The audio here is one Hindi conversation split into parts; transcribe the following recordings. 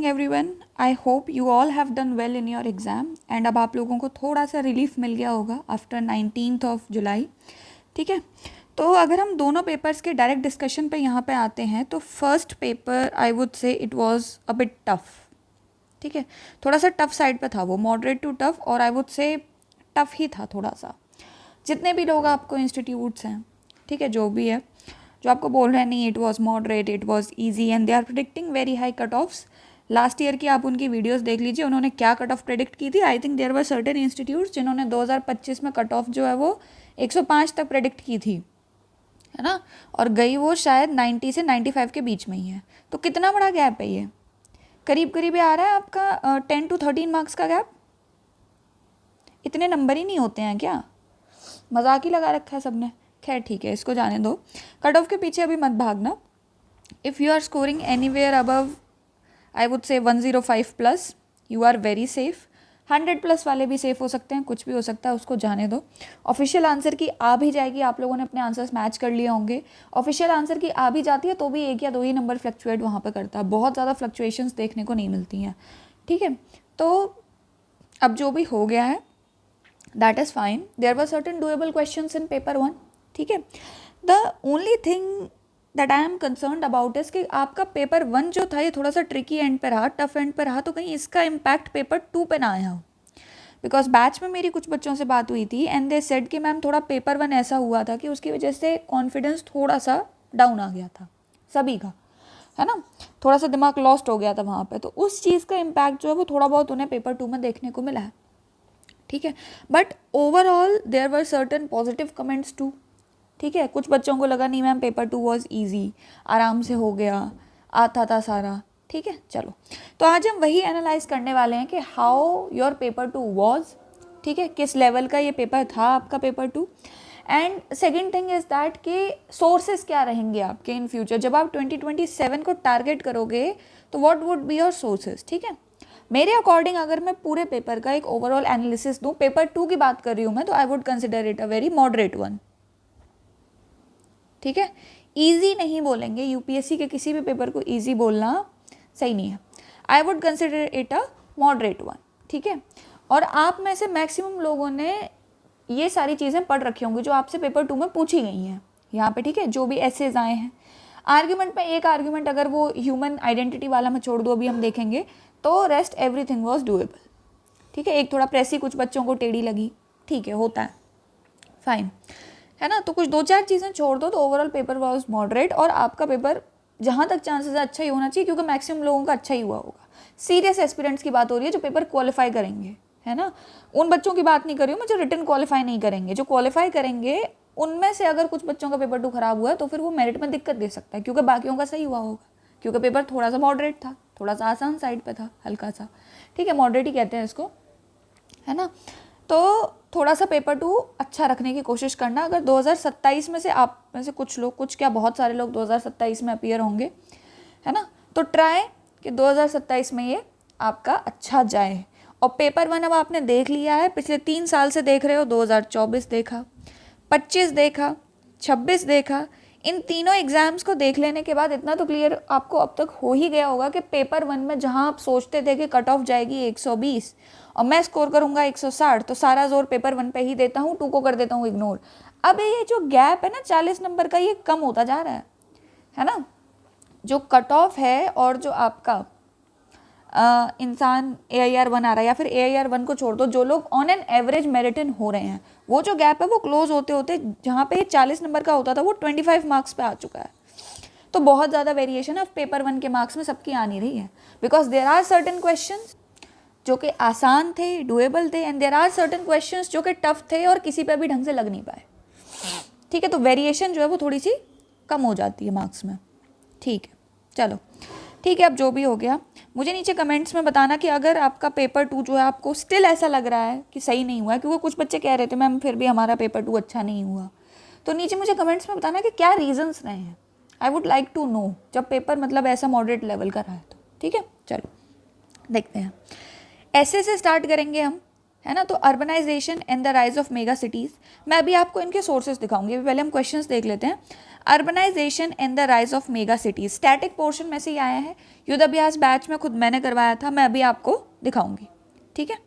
Everyone, I hope you all have done well in your exam and अब आप लोगों को थोड़ा सा रिलीफ मिल गया होगा आफ्टर 19th ऑफ जुलाई. ठीक है, तो अगर हम दोनों पेपर्स के डायरेक्ट डिस्कशन पे यहाँ पे आते हैं तो फर्स्ट पेपर आई वुड से it was a bit tough. ठीक है, थोड़ा सा टफ साइड पे था वो, मॉडरेट टू टफ, और आई वुड से टफ ही था थोड़ा सा. जितने भी लोग आपको इंस्टीट्यूट्स हैं, ठीक है, जो भी है, जो आपको बोल रहे हैं नहीं it was moderate, it was easy and they are predicting very high cut offs. Last year की आप उनकी वीडियोस देख लीजिए, उन्होंने क्या कट ऑफ प्रेडिक्ट की थी. I think there were certain institutes जिन्होंने 2025 में कट ऑफ जो है वो 105 तक प्रेडिक्ट की थी, है ना, और गई वो शायद 90 से 95 के बीच में ही है. तो कितना बड़ा गैप है ये, करीब करीब आ रहा है आपका 10 to 13 मार्क्स का गैप. इतने नंबर ही नहीं होते हैं क्या, मजाक ही लगा रखा है सबने. खैर ठीक है, इसको जाने दो. कट ऑफ के पीछे अभी मत भागना. If you are scoring anywhere above I would say 105 plus, you are very safe. 100 plus वाले भी सेफ हो सकते हैं, कुछ भी हो सकता है, उसको जाने दो. ऑफिशियल आंसर की आ भी जाएगी, आप लोगों ने अपने आंसर्स मैच कर लिए होंगे. ऑफिशियल आंसर की आ भी जाती है तो भी 1 या 2 ही नंबर फ्लक्चुएट वहाँ पे करता है, बहुत ज़्यादा फ्लक्चुएशंस देखने को नहीं मिलती हैं. ठीक है, तो अब जो भी हो गया है that is fine. There were certain doable questions in paper 1. ठीक है, the only thing that I am concerned about is कि आपका पेपर 1 जो था ये थोड़ा सा ट्रिकी एंड पे रहा, टफ एंड पे रहा, तो कहीं इसका इम्पैक्ट पेपर 2 पे ना आया हो. बिकॉज बैच में मेरी कुछ बच्चों से बात हुई थी एंड दे सेड कि मैम थोड़ा पेपर 1 ऐसा हुआ था कि उसकी वजह से कॉन्फिडेंस थोड़ा सा डाउन आ गया था सभी का, है ना, थोड़ा सा दिमाग लॉस्ट हो गया था वहाँ पे. तो उस चीज़ का इम्पैक्ट जो है वो थोड़ा बहुत उन्हें पेपर 2 में देखने को मिला है. ठीक है, but overall there were certain positive comments too. ठीक है, कुछ बच्चों को लगा नहीं मैम पेपर 2 वॉज ईजी, आराम से हो गया, आता था सारा. ठीक है, चलो, तो आज हम वही एनालाइज करने वाले हैं कि हाउ योर पेपर 2 वॉज. ठीक है, किस लेवल का ये पेपर था आपका paper 2. And second thing is that कि सोर्सेज क्या रहेंगे आपके इन फ्यूचर. जब आप 2027 को टारगेट करोगे तो what would be your sources. ठीक है, मेरे अकॉर्डिंग अगर मैं पूरे पेपर का एक ओवरऑल एनालिसिस दूँ, पेपर 2 की बात कर रही हूँ मैं, तो I would consider it a very moderate one. ठीक है, ईजी नहीं बोलेंगे, यूपीएससी के किसी भी पेपर को ईजी बोलना सही नहीं है. I would consider it a moderate one. ठीक है, और आप में से मैक्सिमम लोगों ने ये सारी चीज़ें पढ़ रखी होंगी जो आपसे पेपर 2 में पूछी गई हैं यहाँ पे. ठीक है, जो भी एसेज आए हैं. आर्ग्यूमेंट में एक आर्ग्यूमेंट अगर वो ह्यूमन आइडेंटिटी वाला मैं छोड़ दूँ, अभी हम देखेंगे, तो रेस्ट एवरीथिंग वॉज डूएबल. ठीक है, एक थोड़ा प्रेसी कुछ बच्चों को टेढ़ी लगी, ठीक है, होता है, फाइन, है ना. तो कुछ 2-4 चीज़ें छोड़ दो तो ओवरऑल पेपर वॉज मॉडरेट, और आपका पेपर जहाँ तक चांसेस है अच्छा ही होना चाहिए, क्योंकि मैक्सिमम लोगों का अच्छा ही हुआ होगा. सीरियस एस्पिरेंट्स की बात हो रही है जो पेपर क्वालिफाई करेंगे, है ना. उन बच्चों की बात नहीं कर रही हूँ मैं जो रिटन क्वालिफाई नहीं करेंगे. जो क्वालिफाई करेंगे उनमें से अगर कुछ बच्चों का पेपर 2 खराब हुआ है तो फिर वो मेरिट में दिक्कत दे सकता है, क्योंकि बाकियों का सही हुआ होगा, क्योंकि पेपर थोड़ा सा मॉडरेट था, थोड़ा सा आसान साइड पे था, हल्का सा. ठीक है, मॉडरेट ही कहते हैं इसको, है ना. तो थोड़ा सा पेपर 2 अच्छा रखने की कोशिश करना. अगर 2027 में से आप में से कुछ लोग, कुछ क्या बहुत सारे लोग 2027 में अपीयर होंगे, है ना, तो ट्राई कि 2027 में ये आपका अच्छा जाए. और पेपर 1 अब आपने देख लिया है, पिछले 3 साल से देख रहे हो. 2024 देखा, 25 देखा, 26 देखा. इन तीनों एग्जाम्स को देख लेने के बाद इतना तो क्लियर आपको अब तक हो ही गया होगा कि पेपर 1 में जहां आप सोचते थे कि कट ऑफ जाएगी 120 और मैं स्कोर करूंगा 160, तो सारा जोर पेपर 1 पे ही देता हूँ, 2 को कर देता हूँ इग्नोर. अब ये जो गैप है ना 40 नंबर का, ये कम होता जा रहा है ना. जो कट ऑफ है और जो आपका इंसान AIR1 आ रहा है, या फिर AIR1 को छोड़ दो, जो लोग on an average merit in हो रहे हैं, वो जो गैप है वो क्लोज होते होते जहाँ पे 40 नंबर का होता था वो 25 मार्क्स पे आ चुका है. तो बहुत ज़्यादा वेरिएशन अब पेपर 1 के मार्क्स में सबकी आ नहीं रही है, because there are certain questions जो कि आसान थे, डूएबल थे, and there are certain questions जो कि टफ थे और किसी पे भी ढंग से लग नहीं पाए. ठीक है, तो वेरिएशन जो है वो थोड़ी सी कम हो जाती है मार्क्स में. ठीक है, चलो ठीक है, अब जो भी हो गया, मुझे नीचे कमेंट्स में बताना कि अगर आपका पेपर 2 जो है आपको स्टिल ऐसा लग रहा है कि सही नहीं हुआ है, क्योंकि कुछ बच्चे कह रहे थे मैम फिर भी हमारा पेपर 2 अच्छा नहीं हुआ. तो नीचे मुझे कमेंट्स में बताना कि क्या रीजंस रहे हैं. I would like to know, जब पेपर मतलब ऐसा मॉडरेट लेवल का रहा है तो. ठीक है, चलो देखते हैं. ऐसे से स्टार्ट करेंगे हम. है ना। तो urbanisation and the rise of mega cities, मैं अभी आपको इनके सोर्सेज दिखाऊंगी, पहले हम क्वेश्चंस देख लेते हैं। Urbanization and the rise of mega cities static portion में से ही आया है, युद्धाभ्यास बैच में खुद मैंने करवाया था, मैं अभी आपको दिखाऊंगी, ठीक है।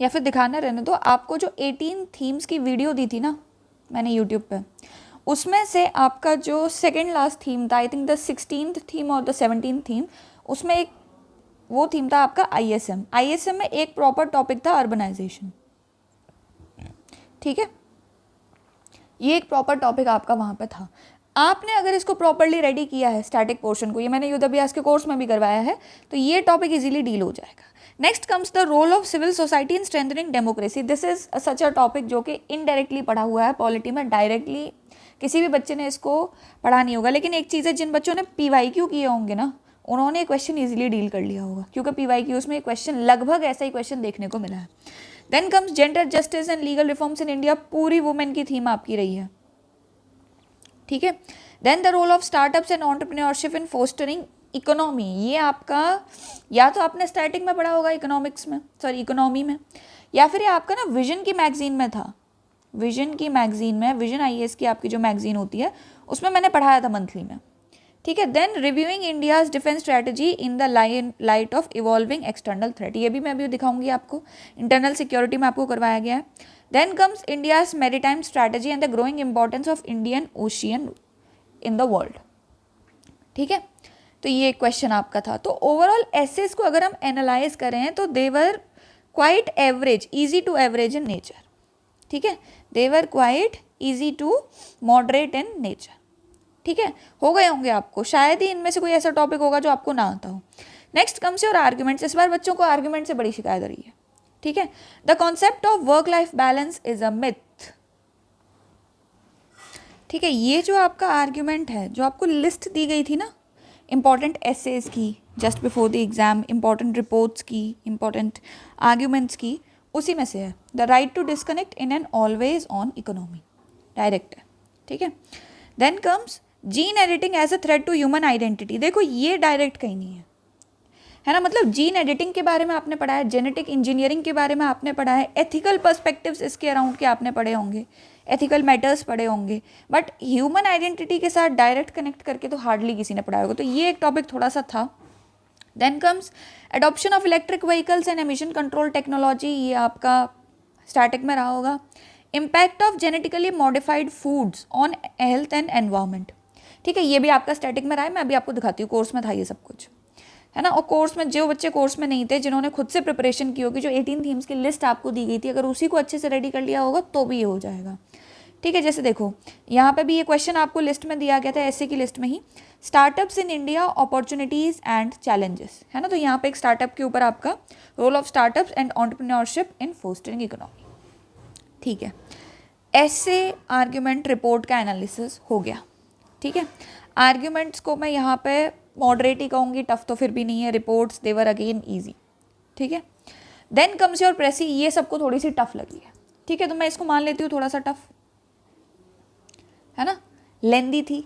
या फिर दिखाना रहने दो, आपको जो 18 थीम्स की वीडियो दी थी ना मैंने यूट्यूब पे, उसमें से आपका जो सेकेंड लास्ट थीम था, I think the 16th theme और द 17th थीम, उसमें एक वो थीम था आपका ISM। ISM में एक प्रॉपर टॉपिक था अर्बनाइजेशन, ठीक है। ये एक प्रॉपर टॉपिक आपका वहाँ पे था। आपने अगर इसको प्रॉपरली रेडी किया है स्टैटिक पोर्शन को, ये मैंने युद्धाभ्यास के कोर्स में भी करवाया है, तो ये टॉपिक इजीली डील हो जाएगा। Next comes the role of civil society in strengthening democracy. This is such a topic जो कि इनडायरेक्टली पढ़ा हुआ है पॉलिटी में, डायरेक्टली किसी भी बच्चे ने इसको पढ़ा नहीं होगा। लेकिन एक चीज़ है, जिन बच्चों ने PYQ किए होंगे ना, उन्होंने क्वेश्चन इजीली डील कर लिया होगा, क्योंकि PYQs में क्वेश्चन लगभग ऐसा ही क्वेश्चन देखने को मिला है। Then comes gender justice and legal reforms in India, पूरी वुमेन की थीम आपकी रही है, ठीक है। Then the role of startups and entrepreneurship in fostering economy, ये आपका या तो आपने स्टैटिक में पढ़ा होगा इकोनॉमिक्स में, सॉरी इकोनॉमी में, या फिर ये आपका ना विजन की मैगजीन में था। विजन की मैगजीन में, विजन IAS की आपकी जो मैगजीन होती है, उसमें मैंने पढ़ाया था मंथली में, ठीक है। Then reviewing India's defence strategy in the light of evolving external threat, ये भी मैं अभी दिखाऊंगी आपको, इंटरनल सिक्योरिटी में आपको करवाया गया है। Then comes India's maritime strategy and the growing importance of Indian ocean in the world, ठीक है। तो ये क्वेश्चन आपका था। तो ओवरऑल एसेस को अगर हम एनालाइज करें तो they were quite average, easy to average in nature, ठीक है। They were quite easy to moderate in nature, ठीक है। हो गए होंगे आपको, शायद ही इनमें से कोई ऐसा टॉपिक होगा जो आपको ना आता हो। नेक्स्ट कम्स योर आर्ग्यूमेंट्स, इस बार बच्चों को आर्ग्यूमेंट से बड़ी शिकायत रही है, ठीक है। The concept of work life balance is a myth, ठीक है। ये जो आपका आर्ग्यूमेंट है, जो आपको लिस्ट दी गई थी ना इंपॉर्टेंट एसेज की just before the exam, important reports की, इंपॉर्टेंट आर्ग्यूमेंट्स की, उसी में से है। The right to disconnect in an always on economy, direct है, ठीक है। Then comes gene editing as a threat to human identity, देखो ये डायरेक्ट कहीं नहीं है ना। मतलब जीन एडिटिंग के बारे में आपने पढ़ा है, जेनेटिक इंजीनियरिंग के बारे में आपने पढ़ा है, एथिकल पर्सपेक्टिव्स इसके अराउंड के आपने पढ़े होंगे, एथिकल मैटर्स पढ़े होंगे, बट ह्यूमन आइडेंटिटी के साथ डायरेक्ट कनेक्ट करके तो हार्डली किसी ने पढ़ाया होगा। तो ये एक टॉपिक थोड़ा सा था। Then comes adoption of electric vehicles and emission control technology, ये आपका स्टैटिक में रहा होगा। Impact of genetically modified foods on health and environment, ठीक है। ये भी आपका स्टैटिक में रहा है, मैं अभी आपको दिखाती हूँ, कोर्स में था ये सब कुछ, है ना। और कोर्स में जो बच्चे कोर्स में नहीं थे, जिन्होंने खुद से प्रिपरेशन की होगी, जो 18 थीम्स की लिस्ट आपको दी गई थी, अगर उसी को अच्छे से रेडी कर लिया होगा तो भी ये हो जाएगा, ठीक है। जैसे देखो यहाँ पे भी ये क्वेश्चन आपको लिस्ट में दिया गया था, ऐसे की लिस्ट में ही, startups in India opportunities and challenges, है ना। तो यहाँ पे एक स्टार्टअप के ऊपर आपका role of startups and entrepreneurship in fostering economy, ठीक है। ऐसे आर्ग्यूमेंट रिपोर्ट का एनालिसिस हो गया, ठीक है। आर्ग्यूमेंट्स को मैं यहाँ पे मॉडरेट ही कहूँगी, टफ तो फिर भी नहीं है। रिपोर्ट्स देवर अगेन ईजी, ठीक है। देन कम्स योर प्रेसी, ये सबको थोड़ी सी टफ लगी है, ठीक है। तो मैं इसको मान लेती हूँ थोड़ा सा टफ, है ना। लेंदी थी,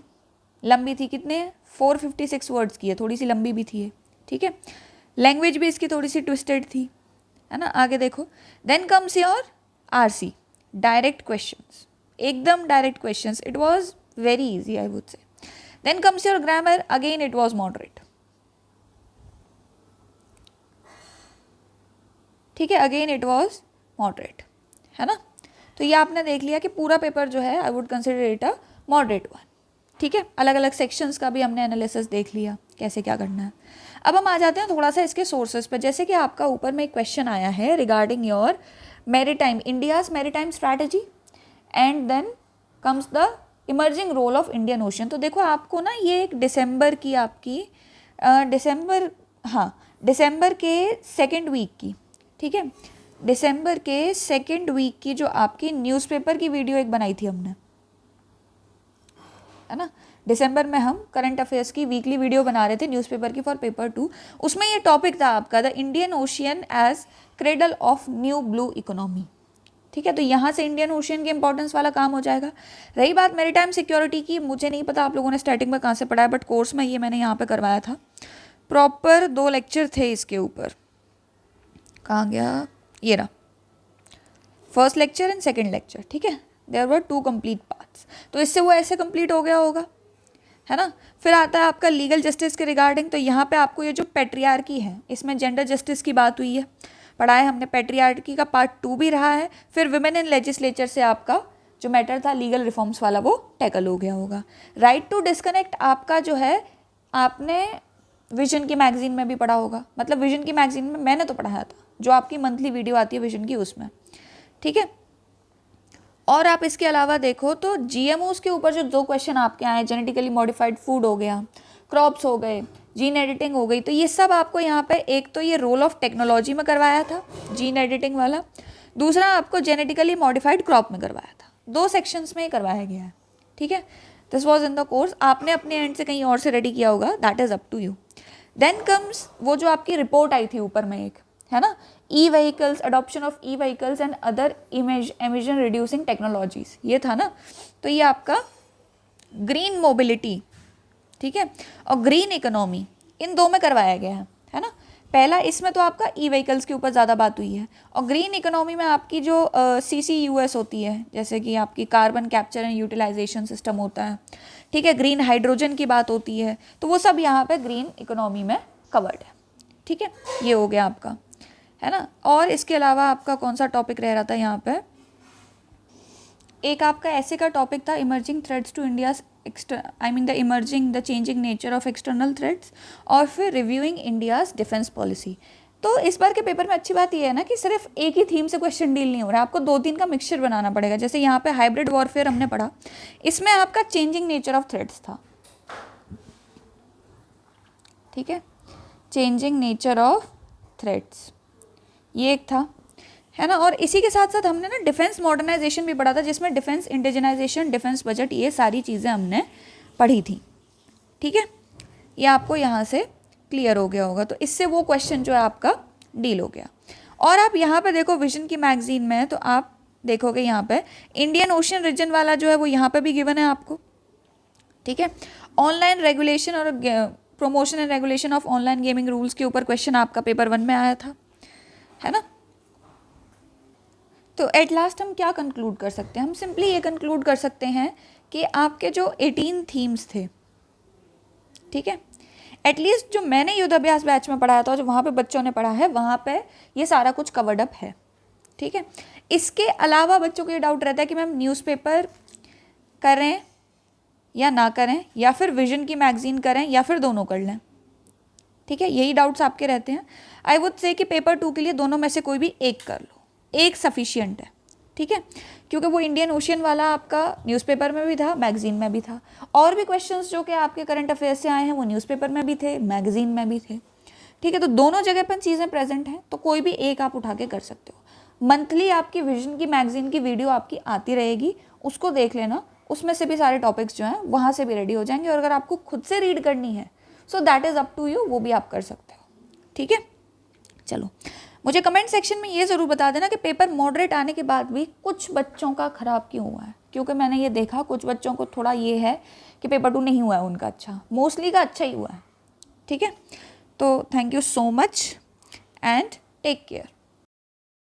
लंबी थी, कितने 456 वर्ड्स की है, थोड़ी सी लंबी भी थी, ठीक है। लैंग्वेज भी इसकी थोड़ी सी ट्विस्टेड थी, है ना। आगे देखो, then comes your RC, direct questions, एकदम direct questions, it was very easy I would say. Then comes your grammar, again it was moderate, ठीक है। अगेन इट वाज मॉडरेट, है ना। तो ये आपने देख लिया कि पूरा पेपर जो है I would consider it a moderate one, ठीक है। अलग अलग सेक्शंस का भी हमने एनालिसिस देख लिया, कैसे क्या करना है। अब हम आ जाते हैं थोड़ा सा इसके सोर्सेज पर। जैसे कि आपका ऊपर में एक क्वेश्चन आया है regarding your maritime, India's maritime strategy and then comes the emerging role of Indian ocean. तो देखो आपको ना ये एक दिसंबर की आपकी दिसंबर के सेकेंड वीक की, ठीक है, दिसंबर के सेकेंड वीक की जो आपकी न्यूज़पेपर की वीडियो एक बनाई थी हमने, है ना। दिसंबर में हम करंट अफेयर्स की वीकली वीडियो बना रहे थे न्यूज़पेपर की फॉर पेपर 2, उसमें ये टॉपिक था आपका the Indian ocean as cradle of new blue economy, ठीक है। तो यहाँ से इंडियन ओशियन के इंपॉर्टेंस वाला काम हो जाएगा। रही बात मैरीटाइम सिक्योरिटी की, मुझे नहीं पता आप लोगों ने स्टार्टिंग में कहाँ से पढ़ा है, बट कोर्स में ये मैंने यहाँ पे करवाया था, प्रॉपर 2 लेक्चर थे इसके ऊपर। कहाँ गया, ये रहा first lecture and second lecture, ठीक है, देयर वर 2 कंप्लीट पार्ट्स। तो इससे वो ऐसे कंप्लीट हो गया होगा, है ना। फिर आता है आपका लीगल जस्टिस के रिगार्डिंग। तो यहाँ पे आपको ये जो पैट्रियार्की है, इसमें जेंडर जस्टिस की बात हुई है, पढ़ा है हमने। पैट्रियार्की का पार्ट 2 भी रहा है। फिर विमेन इन लेजिस्लेचर से आपका जो मैटर था लीगल रिफॉर्म्स वाला वो टैकल हो गया होगा। राइट टू डिस्कनेक्ट आपका जो है आपने विजन की मैगजीन में भी पढ़ा होगा, मतलब विजन की मैगजीन में मैंने तो पढ़ाया था, जो आपकी मंथली वीडियो आती है विजन की उसमें, ठीक है। और आप इसके अलावा देखो तो जीएमओस के ऊपर जो 2 क्वेश्चन आपके आए, जेनेटिकली मॉडिफाइड फूड हो गया, क्रॉप्स हो गए, जीन एडिटिंग हो गई, तो ये सब आपको यहाँ पे एक तो ये रोल ऑफ टेक्नोलॉजी में करवाया था जीन एडिटिंग वाला, दूसरा आपको जेनेटिकली मॉडिफाइड क्रॉप में करवाया था। 2 सेक्शंस में ही करवाया गया है, ठीक है। This was in the course. आपने अपने एंड से कहीं और से रेडी किया होगा, that is up to you. Then comes वो जो आपकी रिपोर्ट आई थी ऊपर में एक, है ना, E vehicles, adoption of E vehicles and other emission reducing technologies, ये था ना। तो ये आपका ग्रीन मोबिलिटी, ठीक है, और ग्रीन इकोनॉमी, इन 2 में करवाया गया है ना। पहला इसमें तो आपका ई व्हीकल्स के ऊपर ज़्यादा बात हुई है, और ग्रीन इकोनॉमी में आपकी जो CCUS होती है, जैसे कि आपकी carbon capture and utilization system होता है, ठीक है, ग्रीन हाइड्रोजन की बात होती है, तो वो सब यहाँ पे ग्रीन इकोनॉमी में कवर्ड है, ठीक है। ये हो गया आपका, है ना। और इसके अलावा आपका कौन सा टॉपिक रह रहा था यहाँ पे, एक आपका ऐसे का टॉपिक था emerging threats to India's the emerging the changing nature of external threats, और फिर रिव्यूइंग इंडियाज डिफेंस पॉलिसी। तो इस बार के पेपर में अच्छी बात यह है ना कि सिर्फ एक ही थीम से क्वेश्चन डील नहीं हो रहा है, आपको 2-3 का मिक्सचर बनाना पड़ेगा। जैसे यहाँ पे हाइब्रिड वॉरफेयर हमने पढ़ा, इसमें आपका चेंजिंग नेचर ऑफ थ्रेड्स था, ठीक है, चेंजिंग नेचर ऑफ थ्रेड्स ये एक था, है ना। और इसी के साथ साथ हमने ना डिफेंस मॉडर्नाइजेशन भी पढ़ा था, जिसमें डिफेंस इंडिजनाइजेशन, डिफेंस बजट, ये सारी चीज़ें हमने पढ़ी थी, ठीक है। ये आपको यहाँ से क्लियर हो गया होगा। तो इससे वो क्वेश्चन जो है आपका डील हो गया। और आप यहाँ पे देखो विजन की मैगजीन में, तो आप देखोगे यहाँ पे इंडियन ओशन रीजन वाला जो है वो यहाँ पे भी गिवन है आपको, ठीक है। ऑनलाइन रेगुलेशन और promotion and regulation of online gaming rules के ऊपर क्वेश्चन आपका पेपर 1 में आया था, है ना। तो एट लास्ट हम क्या कंक्लूड कर सकते हैं, हम सिंपली ये कंक्लूड कर सकते हैं कि आपके जो 18 थीम्स थे, ठीक है, एटलीस्ट जो मैंने युद्धाभ्यास बैच में पढ़ाया था, जो वहाँ पे बच्चों ने पढ़ा है, वहाँ पे ये सारा कुछ कवर्ड अप है, ठीक है। इसके अलावा बच्चों को ये डाउट रहता है कि मैम न्यूज़पेपर करें या ना करें, या फिर विजन की मैगजीन करें, या फिर दोनों कर लें, ठीक है, यही डाउट्स आपके रहते हैं। आई वुड से कि पेपर 2 के लिए दोनों में से कोई भी एक कर लो, एक सफिशियंट है, ठीक है, क्योंकि वो इंडियन ओशियन वाला आपका न्यूज़पेपर में भी था, मैगजीन में भी था, और भी क्वेश्चंस जो कि आपके करंट अफेयर्स से आए हैं वो न्यूज़पेपर में भी थे, मैगजीन में भी थे, ठीक है। तो दोनों जगह पर चीज़ें प्रेजेंट हैं, तो कोई भी एक आप उठा के कर सकते हो। मंथली आपकी विजन की मैगजीन की वीडियो आपकी आती रहेगी, उसको देख लेना, उसमें से भी सारे टॉपिक्स जो हैं वहाँ से भी रेडी हो जाएंगे। और अगर आपको खुद से रीड करनी है, so that is up to you, वो भी आप कर सकते हो, ठीक है। चलो, मुझे कमेंट सेक्शन में ये ज़रूर बता देना कि पेपर मॉडरेट आने के बाद भी कुछ बच्चों का ख़राब क्यों हुआ है, क्योंकि मैंने ये देखा कुछ बच्चों को थोड़ा ये है कि पेपर 2 नहीं हुआ है उनका अच्छा, मोस्टली का अच्छा ही हुआ है, ठीक है। तो thank you so much and take care.